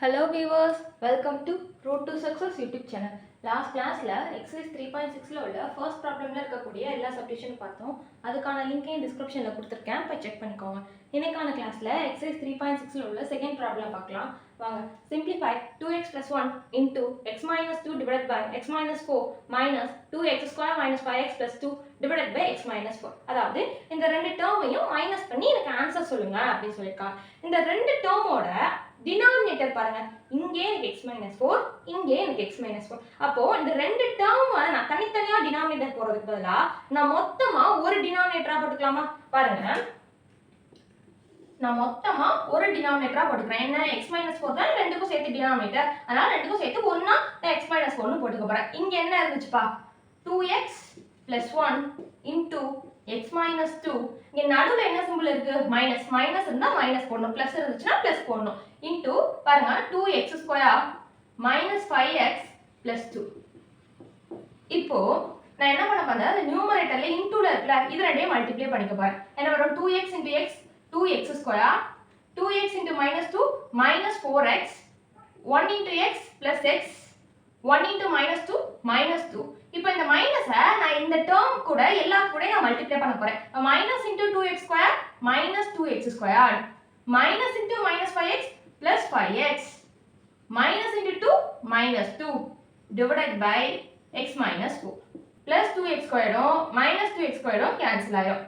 Hello viewers, welcome to Road to Success YouTube channel. Last classல exercise 3.6ல உள்ள first problemல இருக்கக்கூடிய எல்லா substitution பார்த்தோம். அதுக்கான லிங்க் டிஸ்கிரிப்ஷன்ல கொடுத்திருக்கேன், போய் செக் பண்ணிக்கோங்க. இன்னைக்கான கிளாஸ்ல exercise 3.6ல உள்ள செகண்ட் ப்ராப்ளம் பார்க்கலாம். வாங்க. Simplify 2x plus 1 into x minus 2 divided by x minus 4 minus 2x square minus 5x plus 2 divided by x minus 4. அதாவது இந்த ரெண்டு டேர்மையும் மைனஸ் பண்ணி எனக்கு ஆன்சர் சொல்லுங்க அப்படின்னு சொல்லியிருக்காங்க. இந்த ரெண்டு டேர்மோட டினாமினேட்டர் பாருங்க, இங்கே எனக்கு x minus 4, இங்கே எனக்கு x minus 4. அப்போ இந்த ரெண்டு டேர்மை நான் தனித்தனியா டினாமினேட்டர் போறதுக்கு பதிலா நான் மொத்தமா ஒரு டினாமினேட்டரா போட்டுக்கலாமா? பாருங்க, நான் மொத்தமா ஒரு டினாமினேட்டரா போட்டுக்கிறேன். என்ன, x minus 4 தான் ரெண்டுக்கும் சேர்த்து டினாமினேட்டர், அதனால ரெண்டுக்கும் சேர்த்து ஒண்ணா நான் x minus 4 போட்டுக்க போறேன். இங்க என்ன இருந்துச்சுப்பா, 2x plus 1 into x minus 2. இங்க நடுவுல என்ன சிம்பிள் இருக்கு, மைனஸ். மைனஸ் இருந்தா மைனஸ் போடணும், பிளஸ் இருந்துச்சுன்னா பிளஸ் போடணும். இன்டு பாருங்க, 2x square minus 5x plus 2. இப்போ நான் என்ன பண்ண போறேன், அந்த நியூமரேட்டர்ல இன்டுல இருக்குல, இது ரெண்டையும் மல்டிப்ளை பண்ணிக்க போறேன். என்ன வரும், 2x into x 2x square, 2x into minus 2 minus 4x, 1 into x plus x, 1 into minus 2 minus 2. இப்போ இந்த மைனஸை நான் இந்த டேர்ம் கூட எல்லா கூட நான் மல்டிப்ளை பண்ண போறேன். Minus into 2x square minus 2x square, minus into minus 5x plus 5x, minus into 2 minus 2 divided by x minus 4. plus 2x ஸ்கொயரும் மைனஸ் 2x ஸ்கொயரும் கேன்சல் ஆயிடும்.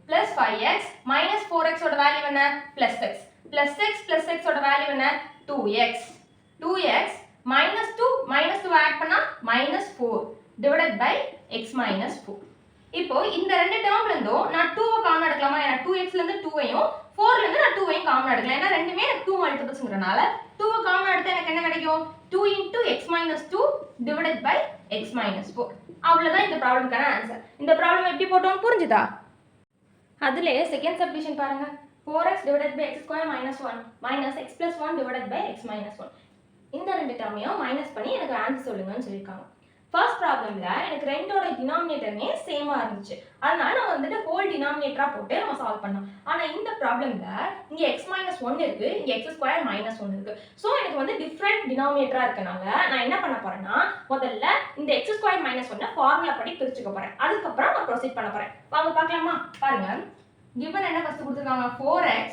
plus 5x minus 4x ஓட வேல்யூ என்ன, plus x, plus x plus x ஓட value என்ன, 2x, 2x minus 2 minus 2 add பண்ணா minus 4 divided by x minus 4. இப்போ இந்த ரெண்டு டேர்ம்ல இருந்தும் நான் 2 காமன் எடுக்கலாமா? ஏன்னா 2x ல இருந்து 2 ஐயும் 4 ல இருந்து நான் 2 ஐயும் காமன் எடுக்கலாம். ஏன்னா ரெண்டுமே எனக்கு 2 மல்டிபிள்ஸ்ங்கறனால 2 காமன் எடுத்தா எனக்கு என்ன கிடைக்கும், 2 into x minus 2 divided by x minus 4. அவ்வளவுதான் இந்த ப்ராப்ளம்க்கான ஆன்சர். இந்த ப்ராப்ளம் எப்படி போட்டோம்னு புரிஞ்சுதா? அதிலே செகண்ட் சப்டிவிஷன் பாருங்க, 4x divided by x square minus 1 minus x plus 1 divided by x minus 1. இந்த ரெண்டு டேர்மையும் மைனஸ் பண்ணி எனக்கு ஆன்சர் சொல்லுங்கன்னு சொல்லியிருக்காங்க. ஃபர்ஸ்ட் ப்ராப்ளம்ல எனக்கு ரெண்டோட டினாமினேட்டருமே சேமா இருந்துச்சு, அதனால நம்ம வந்துட்டு ஹோல் டினாமினேட்டரா போட்டு நம்ம சால்வ் பண்ணோம். ஆனா இந்த ப்ராப்ளம்ல இங்க x minus 1 இருக்கு, இங்க x square minus 1 இருக்கு. சோ எனக்கு வந்து டிஃபரண்ட் டினாமினேட்டரா இருக்கனால நான் என்ன பண்ண போறேன்னா, முதல்ல இந்த x square minus 1 ஃபார்முலா படி பிரிச்சுக்க போறேன். அதுக்கு அப்புறம் நான் ப்ரோசீட் பண்ண போறேன். வாங்க பார்க்கலாமா? பாருங்க, given என்ன ஃபர்ஸ்ட் கொடுத்திருக்காங்க, 4x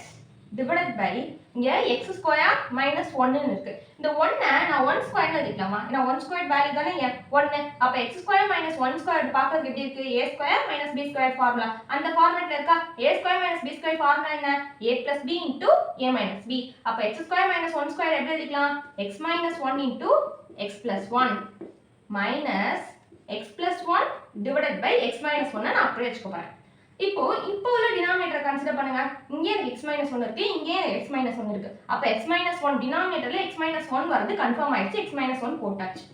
divided by இங்க x square minus 1 ன்னு இருக்கு. இந்த 1 நான் 1 ஸ்கொயர் எழுதிக்கலாமா? ஏன்னா 1 ஸ்கொயர் வேல்யூ தானே 1. அப்ப x square minus 1 ஸ்கொயர் பார்க்கிறதுக்கு எப்படி இருக்கு, a square minus b square formula. அந்த ஃபார்மட்ல இருக்கா, a square minus b square formula என்ன, a plus b into a minus b. அப்ப x square minus 1 ஸ்கொயர் எப்படி எழுதிக்கலாம், x minus 1 into x plus 1 minus x plus 1 divided by x minus 1 நான் அப்படியே வச்சுக்க போறேன். இப்போ உள்ள டினாமினேட்டரை கன்சிடர் பண்ணுங்க. இங்கே எனக்கு x minus 1 இருக்கு, இங்கே x minus 1 இருக்கு. அப்ப x minus 1 டினாமினேட்டர்ல x minus 1 வரது கன்ஃபார்ம் ஆயிடுச்சு, x minus 1 போட்டாச்சு.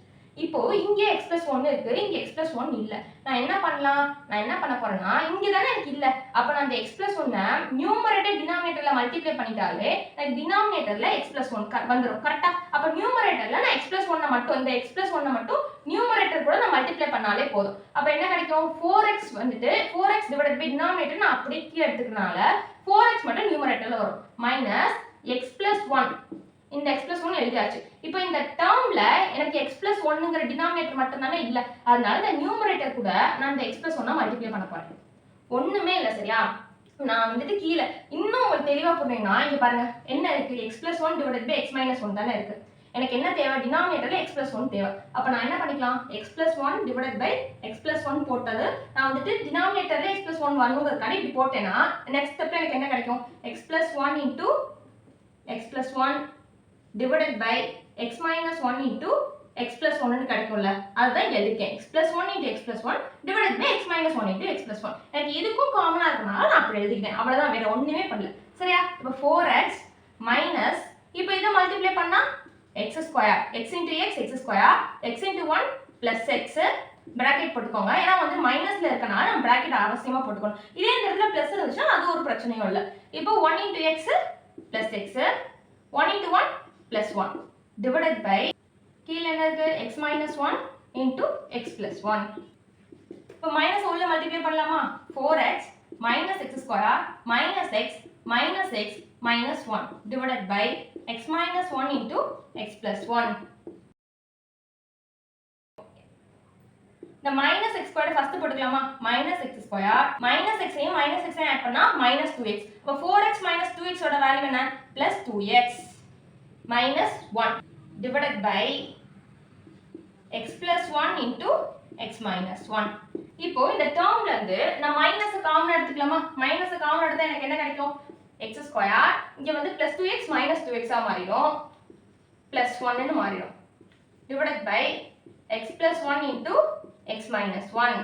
இப்போ இங்கே x plus 1 இருக்கு, இங்கே x plus 1 இல்ல. நான் என்ன பண்ணலாம், நான் என்ன பண்ண போறேன்னா, இங்க தானே எனக்கு இல்ல, அப்ப நான் அந்த x plus 1 நியூமரேட்டர் டினாமினேட்டர்ல மல்டிப்ளை பண்ணிட்டாலே எனக்கு டினாமினேட்டர்ல x plus 1 வந்துரும் கரெக்ட்டா? அப்ப நியூமரேட்டர்ல நான் x plus 1 மட்டும், இந்த x plus 1 மட்டும் நியூமரேட்டர் கூட நான் மல்டிப்ளை பண்ணாலே போதும். அப்ப என்ன கிடைக்கும், 4x வந்துட்டு 4x டிவைடட் பை டினாமினேட்டர் நான் அப்படியே கீழ எடுத்துக்கறனால 4x மட்டும் நியூமரேட்டர்ல வரும், மைனஸ் x plus 1. இந்த x plus 1 எழுதியாச்சு. இப்போ இந்த டேர்ம்ல எனக்கு x plus 1ங்கற டினாமினேட்டர் மட்டும் தானே இல்ல, அதனால இந்த நியூமரேட்டர் கூட நான் இந்த x plus 1 மல்டிப்ளை பண்ண போறேன். ஒண்ணுமே இல்ல, சரியா? நான் வந்துட்டு கீழ இன்னும் உங்களுக்கு தெளிவா புரியணும்னா இங்க பாருங்க, என்ன இருக்கு, x plus 1 divided by x minus 1 தானே இருக்கு. எனக்கு என்ன தேவை, டினாமினேட்டர்ல x plus 1 தேவை. அப்ப நான் என்ன பண்ணிக்கலாம், x plus 1 divided by x plus 1 போட்டது நான் வந்துட்டு டினாமினேட்டர்ல x plus 1 வரணும்ங்கறதுக்காக இப்படி போட்டேனா நெக்ஸ்ட் ஸ்டெப்ல எனக்கு என்ன கிடைக்கும், x plus 1 into x plus 1 divided by x minus 1 into x plus 1 ன்னு கிடைக்கும்ல, அதுதான் எழுதிருக்கேன். x plus 1 into x plus 1 divided by x minus 1 into x plus 1. எனக்கு இதுக்கும் காமனா இருக்கனால நான் அப்படி எழுதிட்டேன், அவ்வளவுதான், வேற ஒண்ணுமே பண்ணல, சரியா? இப்போ 4x minus, இப்போ இத மல்டிப்ளை பண்ணா x square, x into x x square, x into 1 plus x bracket போட்டுக்கோங்க. ஏன்னா வந்து மைனஸ்ல இருக்கனால நம்ம பிராக்கெட் அவசியமா போட்டுக்கணும். இதே இந்த இடத்துல பிளஸ் இருந்துச்சுன்னா அது ஒரு பிரச்சனையும் இல்ல. இப்போ 1 into x plus x, 1 into 1 plus 1 divided by கீழ என்ன இருக்கு, x minus 1 into x plus 1. இப்போ மைனஸ் உள்ள மல்டிப்ளை பண்ணலாமா, 4x minus x square minus x minus x minus 1 divided by x minus 1 into x plus 1. இந்த minus x square first போட்டுக்கலாமா minus x square minus x ஐயும் minus x ஐயும் add பண்ணா minus 2x. அப்ப 4x minus 2x ஓட value என்ன plus 2x minus 1 divided by x plus 1 into x minus 1. இப்போ இந்த டேர்ம்ல இருந்து நான் மைனஸ் காமன் எடுத்துக்கலாமா மைனஸ் காமன் எடுத்தா எனக்கு என்ன கிடைக்கும் x ஸ்கொயர் இங்க வந்து plus 2x minus 2x ஆ மாறிடும் plus 1 ன்னு மாறிடும் divided by x plus 1 into x minus 1.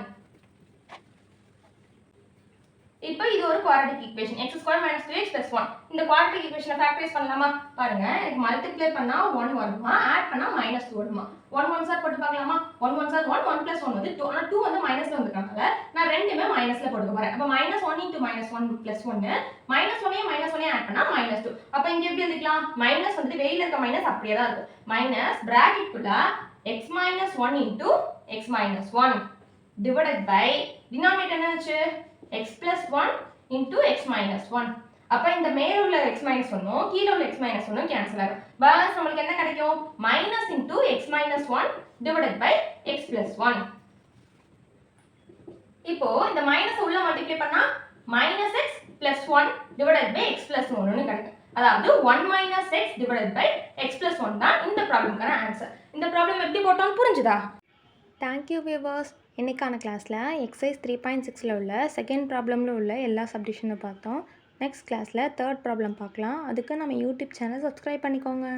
இப்போ இது ஒரு quadratic equation x square minus 2x plus 1 இந்த குவாட்ரேட்டிக் ஈக்குவேஷனை ஃபேக்டரைஸ் பண்ணலாமா பாருங்க எனக்கு மல்டிப்ளை பண்ணா 1 வருமா ஆட் பண்ணா minus 2 வருமா 1 1 சார் போட்டு பார்க்கலாமா 1 1 சார் 1 1 plus 1 வந்து 2 ஆனா 2 வந்து மைனஸ்ல வந்திருக்கனால நான் ரெண்டுமே மைனஸ்ல போட்டுக்க போறேன் அப்ப -1 into -1 plus 1 -1 ஐயும் -1 ஐயும் ஆட் பண்ணா -2 அப்ப இங்க எப்படி எழுதிக்கலாம் மைனஸ் வந்து வெளியில இருக்க மைனஸ் அப்படியே தான் இருக்கும் மைனஸ் பிராக்கெட் குள்ள x minus 1 into x minus 1 divided by denominator என்னச்சு x plus 1 into x minus 1 அப்ப இந்த மேல உள்ள x minus 1 கீழ உள்ள x minus 1 கேன்சல் ஆகும் பேலன்ஸ் நமக்கு என்ன கிடைக்கும் minus into x minus 1 divided by x plus 1 இப்போ இந்த மைனஸ் உள்ள மல்டிப்ளை பண்ணா minus x plus 1 divided by x plus 1 ன்னு கிடைக்கும் அதாவது 1 minus x divided by x plus 1 தான் இந்த ப்ராப்ளம்க்கான ஆன்சர் இந்த ப்ராப்ளம் எப்படி போட்டோம்னு புரிஞ்சுதா தேங்க்யூ வியூவர்ஸ் இன்றைக்கான கிளாஸில் எக்ஸசைஸ் 3.6 உள்ள செகண்ட் ப்ராப்ளமில் உள்ள எல்லா சப்டிஷனும் பார்த்தோம் நெக்ஸ்ட் கிளாஸில் தேர்ட் ப்ராப்ளம் பார்க்கலாம் அதுக்கு நம்ம யூடியூப் சேனல் சப்ஸ்கிரைப் பண்ணிக்கோங்க